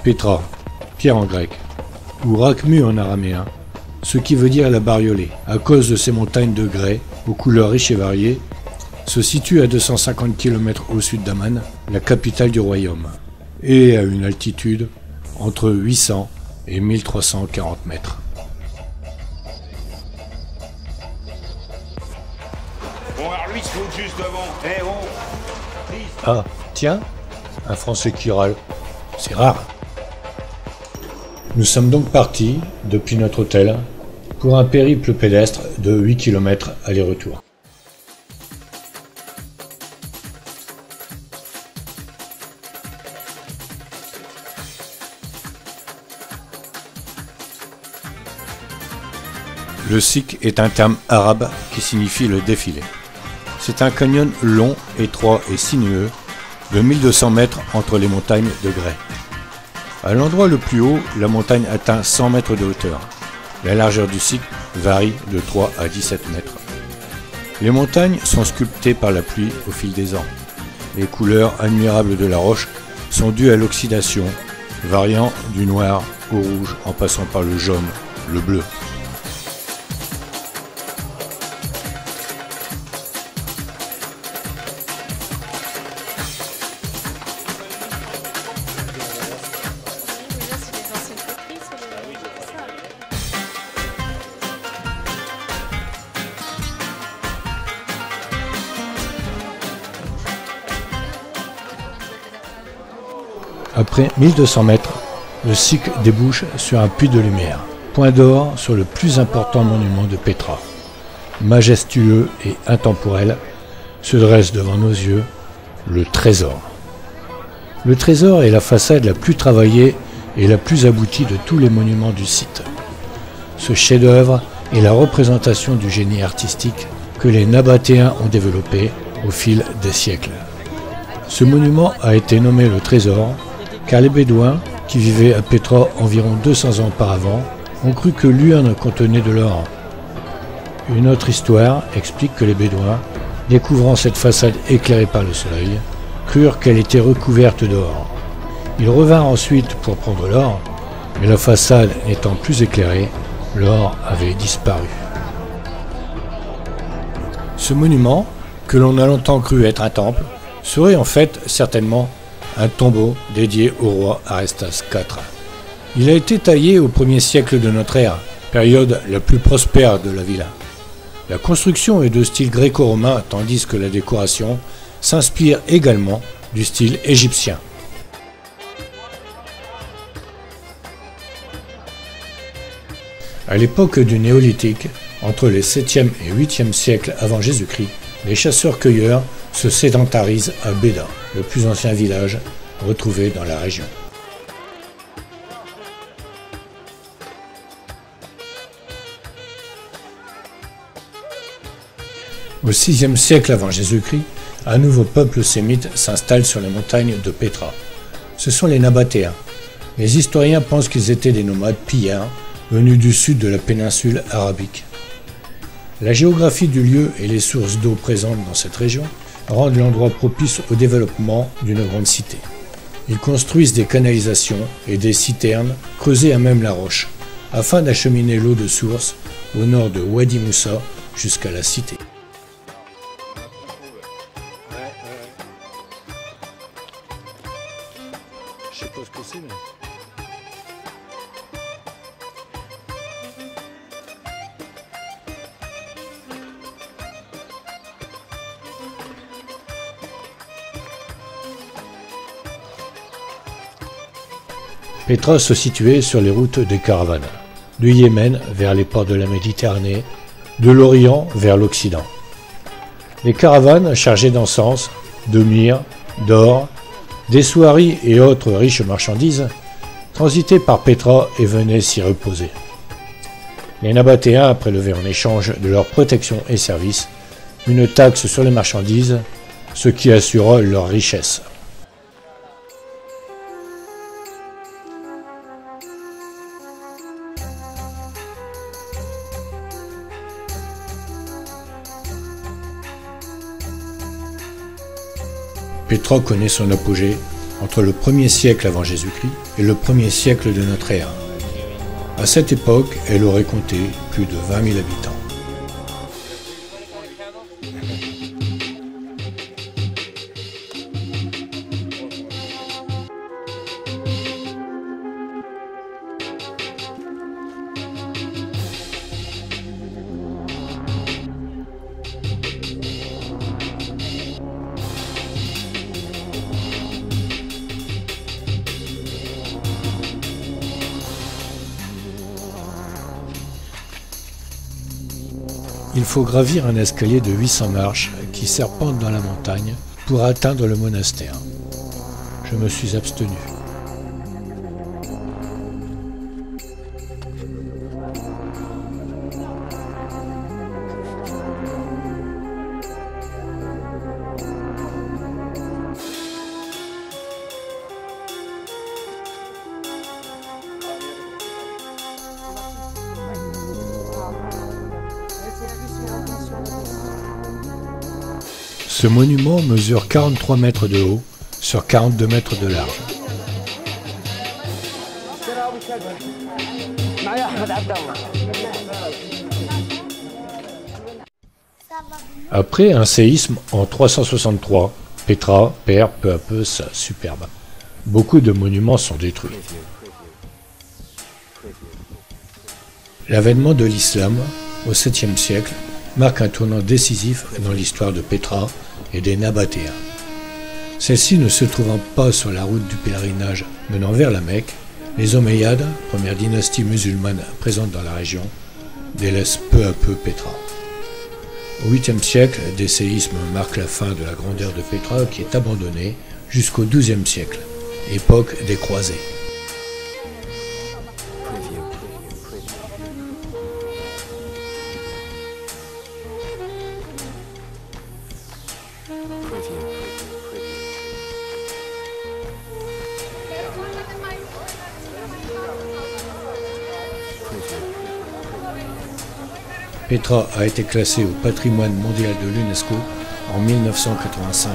Pétra, pierre en grec, ou Rachmu en araméen, ce qui veut dire la bariolée, à cause de ces montagnes de grès aux couleurs riches et variées, se situe à 250 km au sud d'Amman, la capitale du royaume, et à une altitude entre 800 et 1340 mètres. Bon, alors lui se fout juste devant. Eh oh. Ah, tiens, un Français qui râle, c'est rare. Nous sommes donc partis, depuis notre hôtel, pour un périple pédestre de 8 km aller-retour. Le sikh est un terme arabe qui signifie le défilé. C'est un canyon long, étroit et sinueux de 1200 mètres entre les montagnes de grès. À l'endroit le plus haut, la montagne atteint 100 mètres de hauteur. La largeur du sikh varie de 3 à 17 mètres. Les montagnes sont sculptées par la pluie au fil des ans. Les couleurs admirables de la roche sont dues à l'oxydation, variant du noir au rouge en passant par le jaune, le bleu. Après 1200 mètres, le sikh débouche sur un puits de lumière, point d'or sur le plus important monument de Pétra. Majestueux et intemporel, se dresse devant nos yeux le trésor. Le trésor est la façade la plus travaillée et la plus aboutie de tous les monuments du site. Ce chef-d'œuvre est la représentation du génie artistique que les Nabatéens ont développé au fil des siècles. Ce monument a été nommé le trésor car les Bédouins, qui vivaient à Pétra environ 200 ans auparavant, ont cru que l'urne contenait de l'or. Une autre histoire explique que les Bédouins, découvrant cette façade éclairée par le soleil, crurent qu'elle était recouverte d'or. Ils revinrent ensuite pour prendre l'or, mais la façade n'étant plus éclairée, l'or avait disparu. Ce monument, que l'on a longtemps cru être un temple, serait en fait certainement un tombeau dédié au roi Arestas IV. Il a été taillé au 1er siècle de notre ère, période la plus prospère de la villa. La construction est de style gréco-romain tandis que la décoration s'inspire également du style égyptien. À l'époque du néolithique, entre les 7e et 8e siècles avant Jésus-Christ, les chasseurs-cueilleurs se sédentarisent à Béda, le plus ancien village retrouvé dans la région. Au 6e siècle avant Jésus-Christ, un nouveau peuple sémite s'installe sur les montagnes de Pétra. Ce sont les Nabatéens. Les historiens pensent qu'ils étaient des nomades pillards venus du sud de la péninsule arabique. La géographie du lieu et les sources d'eau présentes dans cette région rendent l'endroit propice au développement d'une grande cité. Ils construisent des canalisations et des citernes creusées à même la roche, afin d'acheminer l'eau de source au nord de Wadi Moussa jusqu'à la cité. Je sais pas ce que c'est, mais... Pétra se situait sur les routes des caravanes, du Yémen vers les ports de la Méditerranée, de l'Orient vers l'Occident. Les caravanes chargées d'encens, de myrrhe, d'or, des soieries et autres riches marchandises transitaient par Pétra et venaient s'y reposer. Les Nabatéens prélevaient en échange de leur protection et services une taxe sur les marchandises, ce qui assura leur richesse. Pétra connaît son apogée entre le 1er siècle avant Jésus-Christ et le 1er siècle de notre ère. À cette époque, elle aurait compté plus de 20 000 habitants. Il faut gravir un escalier de 800 marches qui serpente dans la montagne pour atteindre le monastère. Je me suis abstenu. Ce monument mesure 43 mètres de haut sur 42 mètres de large. Après un séisme en 363, Petra perd peu à peu sa superbe. Beaucoup de monuments sont détruits. L'avènement de l'islam au 7e siècle marque un tournant décisif dans l'histoire de Petra et des Nabatéens. Celle-ci ne se trouvant pas sur la route du pèlerinage menant vers la Mecque, les Omeyyades, première dynastie musulmane présente dans la région, délaissent peu à peu Petra. Au 8e siècle, des séismes marquent la fin de la grandeur de Petra qui est abandonnée jusqu'au 12e siècle, époque des croisés. Petra a été classée au patrimoine mondial de l'UNESCO en 1985.